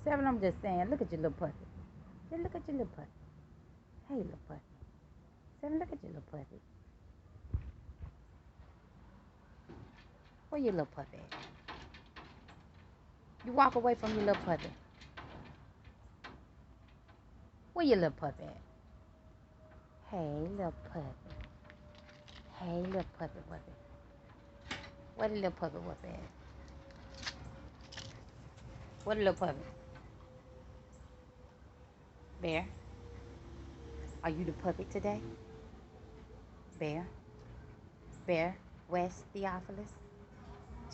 Seven, I'm just saying, look at your little puppy. Just look at your little puppy. Hey, little puppy. Seven, look at your little puppy. Where your little puppy at? You walk away from your little puppy. Where your little puppy at? Hey, little puppy. Hey, little puppy puppy. Where the little puppy puppy at? Where the little puppy? Bear? Are you the puppy today? Bear? Bear? West Theophilus?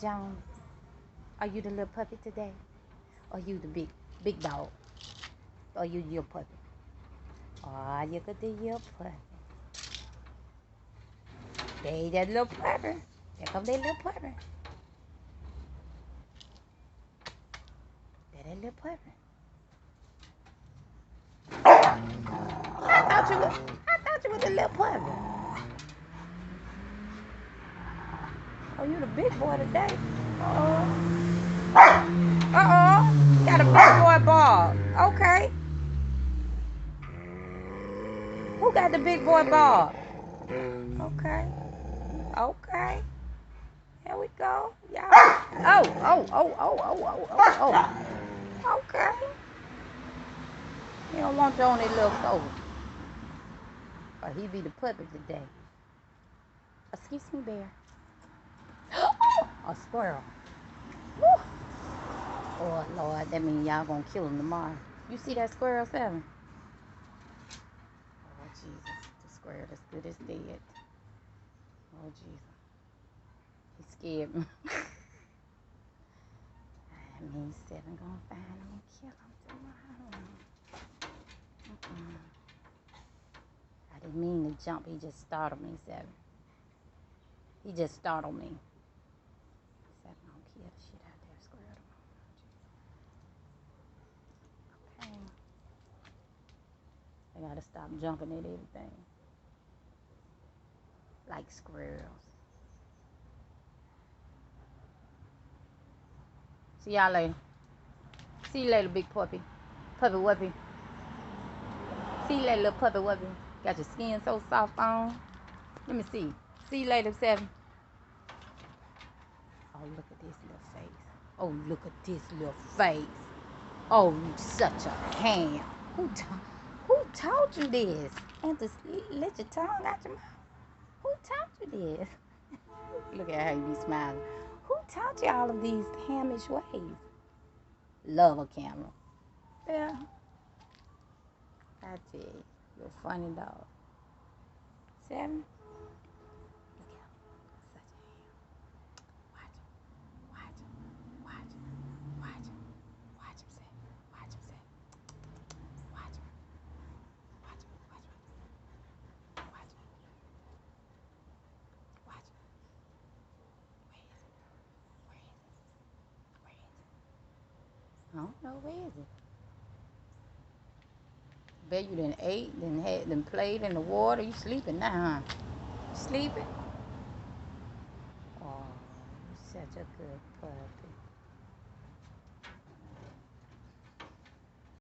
Jones? Are you the little puppy today? Or you the big dog? Or you your puppy? Oh, look at the little puppy. There that little puppy. There come that little puppy. There that little puppy. I thought you was a little puppy. Oh, you the big boy today. Uh-oh. Got a big boy ball. Okay. Who got the big boy ball? Okay. Okay. Here we go. Y'all. Oh. Okay. He don't want you on that little sofa. Or he be the puppy today. Excuse me, Bear. A squirrel. Woo. Oh, Lord, that means y'all gonna kill him tomorrow. You see that squirrel, Seven? Oh, Jesus. The squirrel as good as dead. Oh, Jesus. He scared me. That means Seven gonna find him and kill him tomorrow. I didn't mean to jump. He just startled me, Seven. He just startled me. Seven gonna kill the shit out of that squirrel tomorrow. Okay. I gotta stop jumping at everything. Like squirrels. See y'all later. See you later, big puppy. Puppy wuppy. See you later, little puppy wuppy. Got your skin so soft on. Let me see. See you later, Seven. Oh, look at this little face. Oh, look at this little face. Oh, you such a ham. Who taught you this? And to let your tongue out your mouth? Who taught you this? Look at how you be smiling. Who taught you all of these hamish ways? Love a camera. Yeah. I tell you, you're a funny dog. Seven? Look at him. Such a ham. Watch him. Watch him. Watch him. Watch him, Seven. Watch him, Seven. Watch him. Watch him. Watch him. Watch him. Watch him. Where is it? Where is it? Where is it? I don't know. Where is it? Bet you done ate, done played in the water. You sleeping now, huh? You sleeping? Oh, you're such a good puppy.